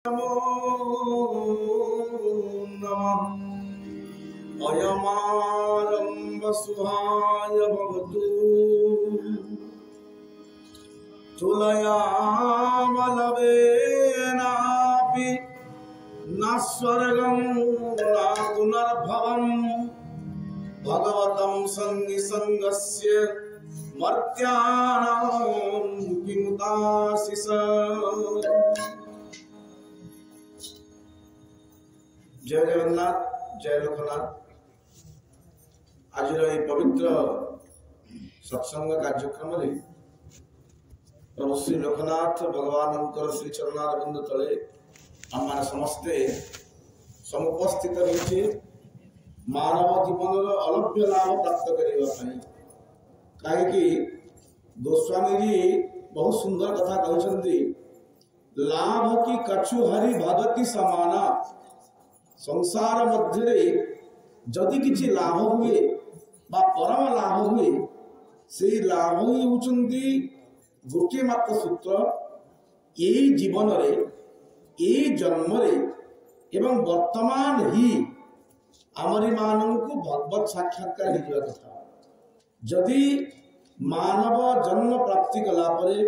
नमो नमः अयमारम्भ सुहाय भवतु तुलयामलवेनापि न स्वर्गं न पुनर्भवं भगवतं सन्निसङ्गस्य मर्त्यानां किमुदासिष। जय जगन्नाथ, जय लोकनाथ। आज पवित्र सत्संग कार्यक्रम प्रभु श्री लोकनाथ भगवान श्री चरणारविंद तले आम समस्ते समुपस्थित रही मानव जीवन अलभ्य लाभ प्राप्त करने कहीं गोस्वामी जी बहुत सुंदर कथा कहते लाभ की कछुहरी भगति समाना। संसार मध्य जदि किसी लाभ हुए बा परम लाभ हुए से लाभ ही होचंदी गोटे मात्र सूत्र यही जीवन रे यही जन्म रे एवं वर्तमान ही आमरी मानक भगवत साक्षात्कार हो कथा। जदि मानव जन्म प्राप्ति कला परे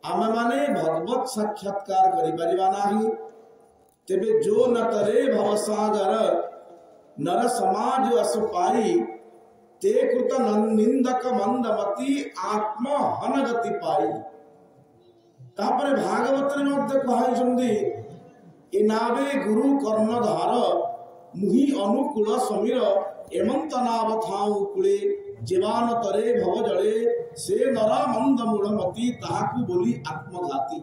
आम माने भगवत साक्षात्कार करि परिबा नाही तेबे जो नतरे भवसागर नर समाज अस पाई ते कृत निंदक मंदमती आत्म हनगति पाई। तापरे भागवत रे मध्य कहैछन्ती ए नावे गुरु कर्णधार मुहि अनुकूल समीर एमंत नाव थाउ कुले जीवान तरे भव जड़े से नरा मंद मूढ़मती ताहाकु बोली आत्मघाती।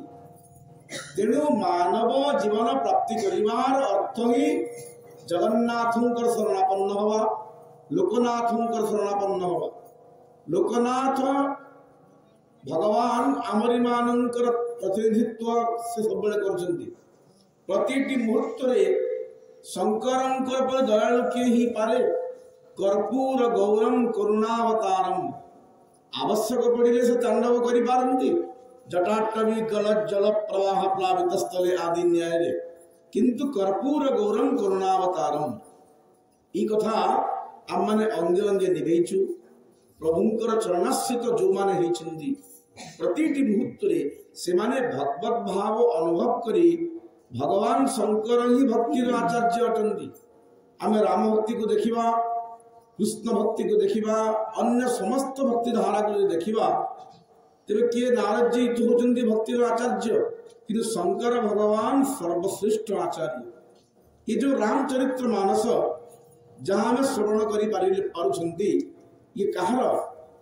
तेणु मानव जीवन प्राप्ति करिवार अर्थ ही जगन्नाथंकर शरणापन्न हवा, लोकनाथंकर शरणापन्न हवा। लोकनाथ भगवान आमरी मानकर प्रतिनिधित्व से सब करछन्ती। प्रतिटी मुहूर्त रे शंकरंकर पर दयालु के ही पारे कर्पूर गौरम करुणावतारम। आवश्यक पड़िले से तांडव करि पारंती जटाटवी गलत जल प्रवाह प्लावित स्थले आदि न्याय किंतु कर्पूर गौरम करुणावतारम। ई कथा आम माने अंगे अंगे निभेचु प्रभुंकर चरणाश्रित जो माने हेछन्ती प्रतिटी मुहूर्त रे से माने भगवत भाव अनुभव करी भगवान शंकर ही भक्तिर आचार्य अटंती। आमे राम भक्ति को देखिबा, कृष्ण भक्ति को देखिबा, अन्य समस्त भक्ति धारा को देखिबा तेरे किए नारद जी होचंती भक्तिर आचार्य किंतु शंकर भगवान सर्वश्रेष्ठ आचार्य। ये जो रामचरित्र मानस जहाँ में श्रवण करी पारुछंती ये कहार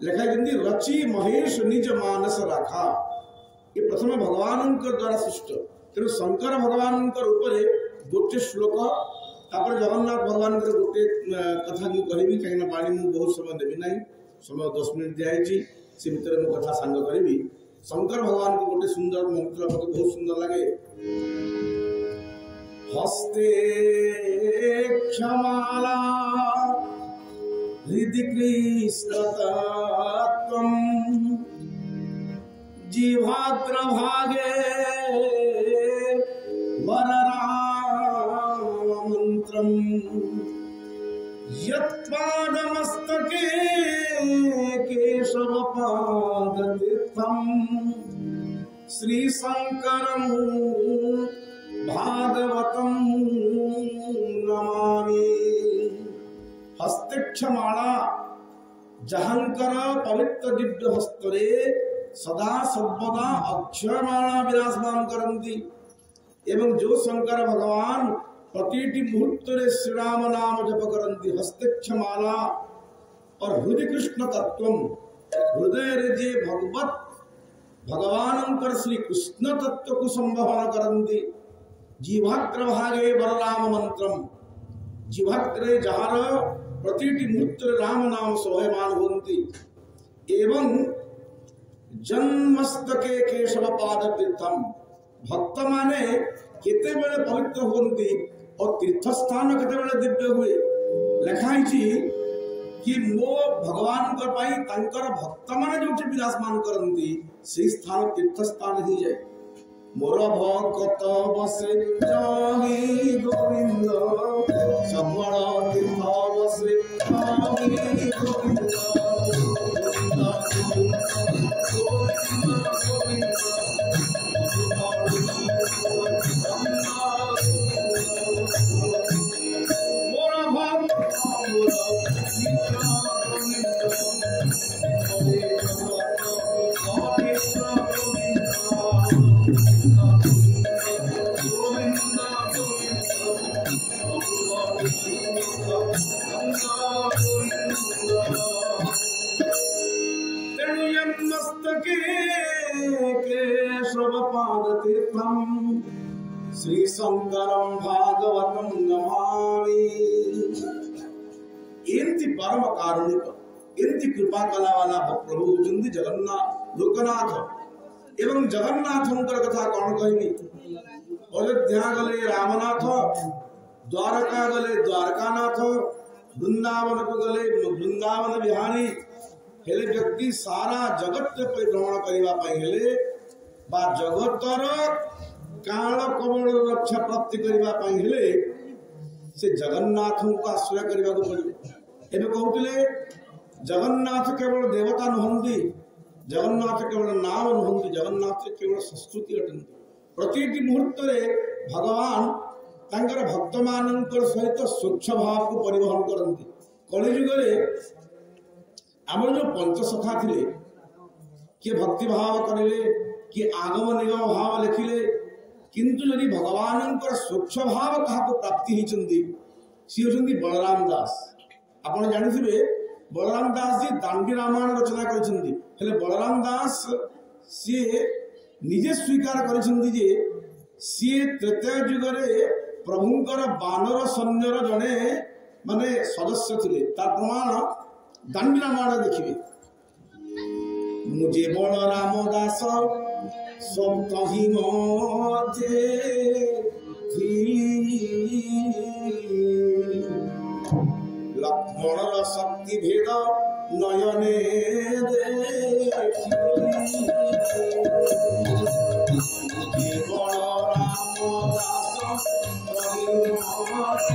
लेखा रचि महेश निज मानस राखा। ये प्रथम भगवान द्वारा सृष्ट। तेणु शंकर भगवान ऊपर गोटे श्लोक तापर जगन्नाथ भगवान गोटे कथा कहि कहीं पानी मुझे बहुत समय देवी ना समय 10 मिनट दिखाई से भितर मो कथा सांग करी। शंकर भगवान को गोटे सुंदर मंत्र मत बहुत सुंदर लगे। हस्ते क्षमाला हृदि कृष्णतत्वं जिह्वाग्र भागे वरराममन्त्रं यत्पादमस्तके केशवपादतीर्थं श्रीशंकरं भागवतं नमामि। हस्तेक्षमाला जहंकर पवित्र दिव्य हस्तरे सदा सर्वदा अक्षयमाला विराजमान करंती एवं जो शंकर भगवान प्रतिटी मुहूर्त रे श्री राम नाम जप करंती। हस्तेक्षमाला और हृदय कृष्ण तत्व हृदय रे जे भगवत भगवान श्री कृष्ण तत्व को संभावना करंती। जीवाग्र भागे बलराम मंत्रम जीवाग्रे जहार प्रतिटी मुहूर्त राम नाम शोभमान होती एवं जन्मस्तके केशव पाद तीर्थम। भक्त माने केते बेले पवित्र होती और तीर्थस्थान केते बेले दिव्य हुए लिखाई कि मो भगवान भक्त माने जो विराजमान करती से स्थान तीर्थस्थान ही जाए। मोर भक्त बसे जही गोविंद सबल तीर्थ बसे जही गोविंद श्री शंकरम भागवतम नमामि। एंती परम कारुणिक एंती कृपा कला वाला प्रभु होचंदी जगन्नाथ लोकनाथ एवं जगन्नाथंकर कथा कौन कहबी। अयोध्या गले रामनाथ, द्वारका गले द्वारकानाथ, वृंदावन को गले वृंदावन बिहारी हेले व्यक्ति सारा जगत परिभ्रमण करबा पई हेले बा जगतर काल कमल रक्षा प्राप्ति करबा पई हेले से जगन्नाथ को आश्रय करबा को पड़े। एबे कहउतले जगन्नाथ केवल देवता नहंती, जगन्नाथ केवल नाम नहंती, जगन्नाथ केवल संस्कृति अटंती। प्रतिटी मुहूर्त रे भगवान तांकर भक्त मानकर सहित स्वच्छ भाव को परिवहन करंती। कलि युग रे आमर जो पंचसखा थिले किए भक्ति भाव करिले किए आगम निगम भाव लिखिले, किंतु यदि भगवान स्वच्छ भाव क्या प्राप्ति होती सी होती बलराम दास। आप जानते बलराम दास जी दांडी रामायण रचना कर बलराम दास सी निजे स्वीकार कर त्रेतय जुगरे प्रभुंकर बानर सैन्यर जड़े माने सदस्य थे। प्रमाण दांडी रामायण देखिए। मुझे बलराम दास सब कहीं मते लक्ष्मण शक्ति भेद नयने देखी बलराम दास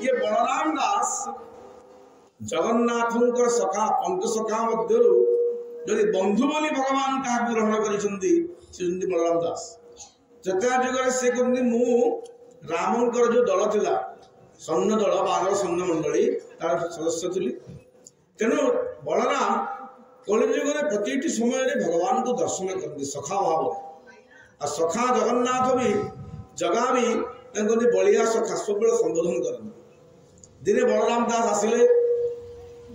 ये बलराम दास जगन्नाथ सखा पंचसखा मध्य यदि बंधु बोली भगवान क्या ग्रहण कर बलराम दास। त्रेता जुगर से कहते मु रामंकर जो दल थिला सैन्य दल बानर सैन्य मंडली तार सदस्य थी। तेणु बलराम कलिजुगर प्रति समय भगवान को दर्शन करते सखा भाव। आ सखा जगन्नाथ भी जगह भी बलिया सखा सब संबोधन करते। दिने बलराम दास आसिले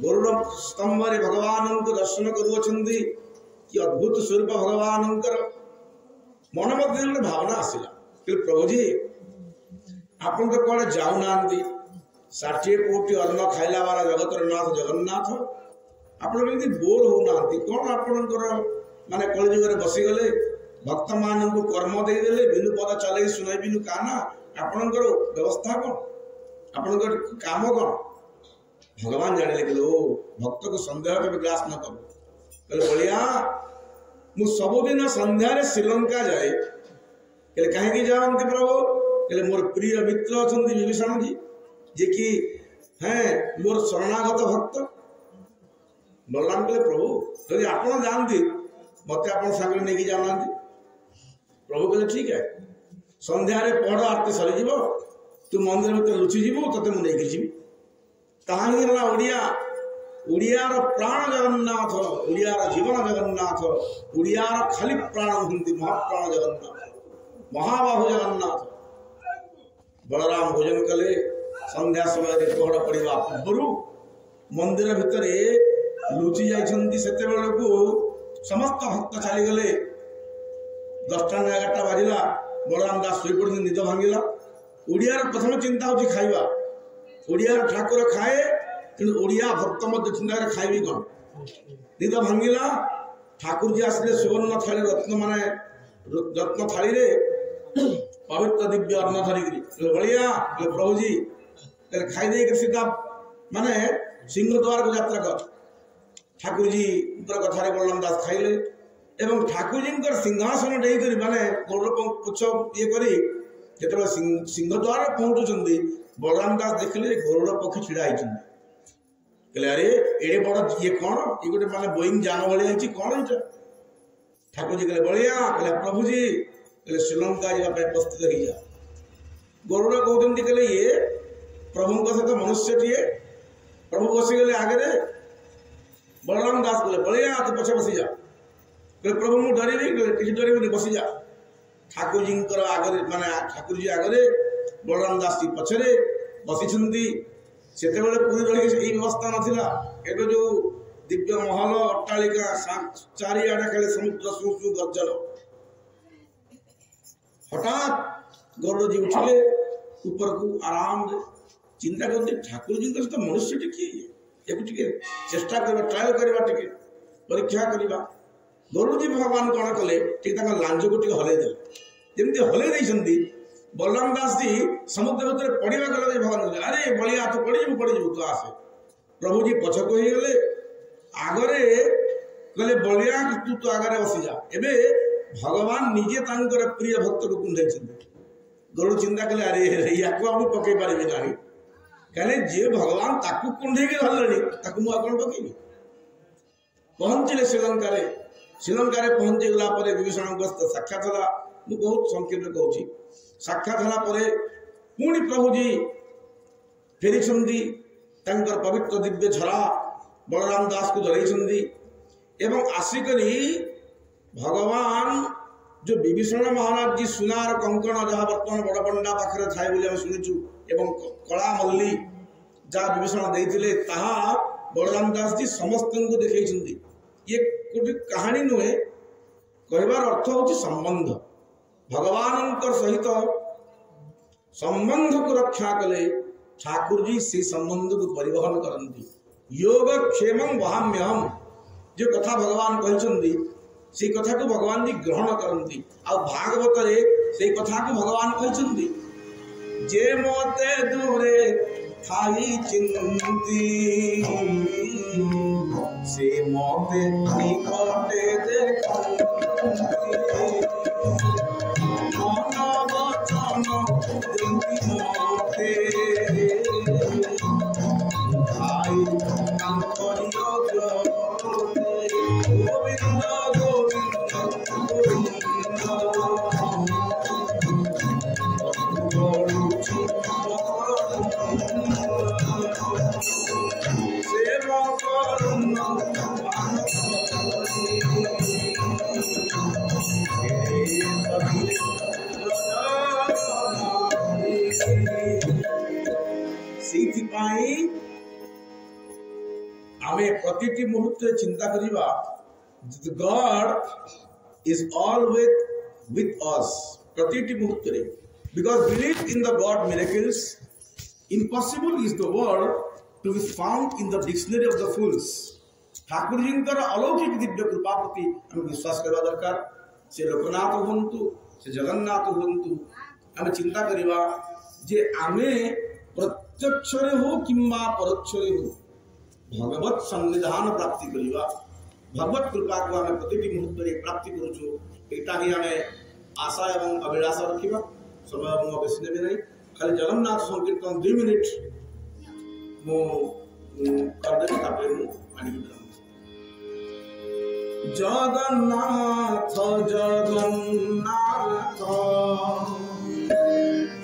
गरुड़ स्तंभ भगवान को दर्शन करुँच कि अद्भुत स्वरूप भगवान मन मध्य भावना आसला कि प्रभु जी आप तो कौन जाऊना 60 कोटी अन्न खाइला वाला जगतर नाथ जगन्नाथ आप बोर होना कौन आपणकर माने कलिजुगर बसीगले भक्त मान को कर्म देदेले बिनु पद चल शुणाई बिनु काना आपणकर व्यवस्था कौन आपणकर काम कौन। भगवान जाने कि भक्त को संदेह के ग्रास न करो कहले बलिया मु सबुदिन संध्यार श्रीलंका जाए कहीं जाती प्रभु कहले मोर प्रिय मित्र अच्छा विभीषण जी जे कि हैं मोर शरणागत भक्त। बलराम कहले प्रभु यदि आप जानती मत आप सागर नहीं जाना। प्रभु कहले ठीक है संध्यार पहड़ आरती सरीज तू मंदिर भर लुचिज ते मुझे जी ओडियार प्राण जगन्नाथ ओडियार जीवन जगन्नाथ ओडियार खाली प्राण हूँ महाप्राण जगन्नाथ महाबाहु जगन्नाथ। बलराम भोजन कले संध्या समय पहड़ पड़ा पूर्व मंदिर भितर लुचि जाती समस्त भक्त चलीगले 10टा 11टा बाजिला बलराम दास शोई पड़े निद भांगिला। ओडियार प्रथम चिंता हूँ खाइबा ओडियार ठाकुर खाए कि ओडिया भक्त मध्य चिंता खाइबी कौन निद भांगिला। ठाकुर जी आसले सुवर्ण थाली रत्न माने रत्न थाली रे पवित्र दिव्य अन्न धरिकी बढ़िया प्रभु जी खाई दे सीधा माने सिंह द्वार को यात्रा कर ठाकुर जी कथा बलराम दास खाइले एवं ठाकुर जी सिंहासन डेकर माने गौरव पुछ ये करी जो सिंह द्वार पहुंचुंट बलराम दास देखिले गरुड़ पक्षी छिड़ा कहले अरे एड़े बड़ ये कौन ये गोटे माने बोइंग जान भाई कौन ये ठाकुर जी कहले बढ़िया कहले प्रभु जी कहले श्रीलंका जावाई प्रस्तुत हो जा गरुड़ कहते कहले ये प्रभु सहित मनुष्यटीए प्रभु बसीगले आगे बलराम दास कहले बढ़िया तू पछे बसी जा कहले प्रभु मु डरबी किसी डरबी बसी जा ठाकुर जी आगे माने ठाकुर जी आगे बलराम दास जी पछरे बसी से पूरी रही व्यवस्था नाला एवं जो दिव्य महल अट्टालिका चारिआडे खाली समुद्र सुसु गर्जन हठात गरुड़ जी उठिले ऊपर को आराम चिंता करते ठाकुर जी सहित मनुष्य टिके चेष्टा करवा ट्रायल करवा टिके परीक्षा करवा गरुड़ जी भगवान कौन कले ठीक लांज को हलैदे जमी हलैदे बलराम दास जी समुद्र भर पड़ा गला भगवान कहले अरे बलिया तू पड़ू तो आसे प्रभु जी पछक हो गले आगरे कहले बलिया तू तो आगे बसी जा एबे भगवान निजे तांकर प्रिय भक्त को कुंडे गरुड़ चिंता कले अरे या पकई पारि ना कहले जे भगवान ताकू कुंडे धरले कौन पकईबी पहुंचले श्रीलंका पहुंची गला विभीषण ग्रस्त साक्षात है मुझे बहुत संक्षेप कहूँ साक्षात है पुणी प्रभु जी फेरी पवित्र दिव्य झरा बलराम दास को धरई एवं आसिकरी भगवान जो विभीषण महाराज जी सुनार कंकण जहाँ बर्तमान बड़पंडा पाखे थाए बोली शुणुचु एवं कला मल्ली जहाँ विभीषण देते बलराम दास जी समस्त को देखा ये गोटे कहानी नुहे कहबार अर्थ हूँ संबंध भगवान सहित संबंध को रक्षा कले ठाकुर जी से संबंध को परिवहन करती योग क्षेम वहाम्यहम जो कथा भगवान कहते से कथा को भगवान जी ग्रहण करती आ भागवत से कथा को भगवान कहते जे मते दूरे थाई चिंती से मते निकटे देखंती प्रति मुहूर्त चिंता करिबा God is always with us प्रति मुहूर्त because believe in the God miracles impossible is the word to be found in the dictionary of the fools Thakur ji अलौकिक दिव्य कृपा प्रति हमें विश्वास करवा दरकार से लोकनाथ हूँ से जगन्नाथ हूँ आम चिंता करवा जे आमे प्रत्यक्ष हो किंबा परोक्ष हो भगवत संविधान प्राप्ति करवा भगवत कृपा को आम प्रति मुहूर्त प्राप्ति करुचु यहाँ ही आम आशा एवं अभिलाषा रखा समय बेसी नेबी ना खाली जगन्नाथ संकीर्तन 2 मिनिट मुझे जगन्नाथ जगन्नाथ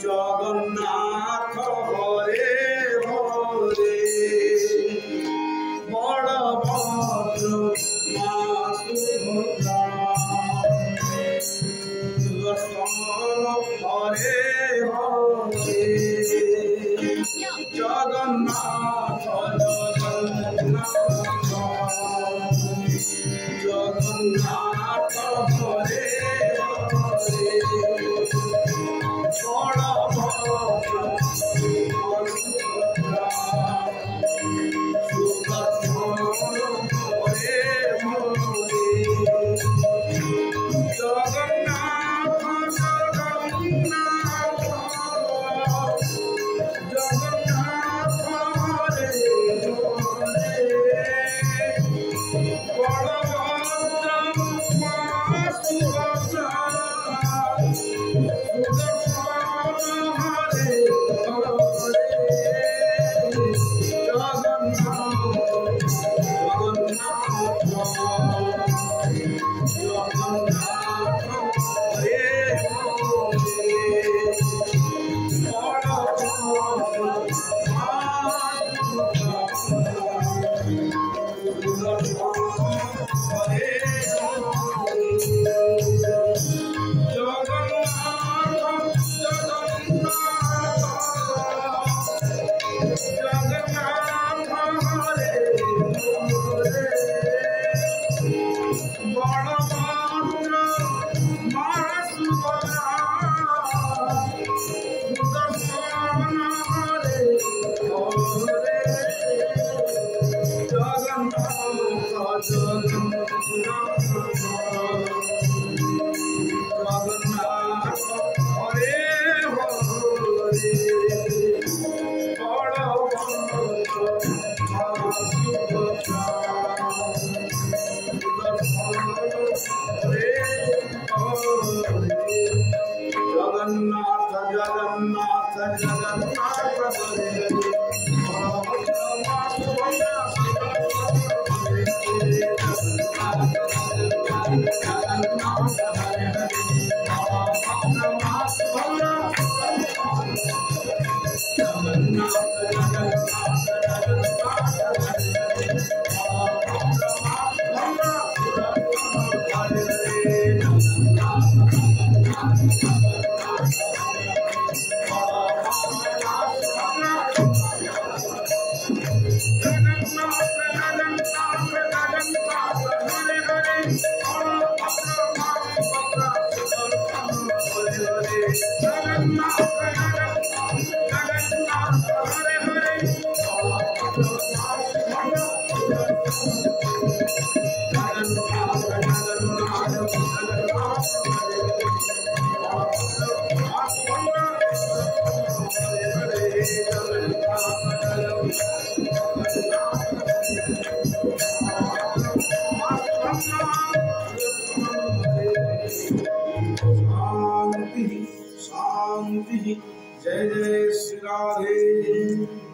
जगन्नाथ हरे हरे बड़भद्र माँ सुभद्रा हरे हरे जगन्नाथ जगन्नाथ जगन्नाथ हरे हरे शांति। जय जय श्री राधे।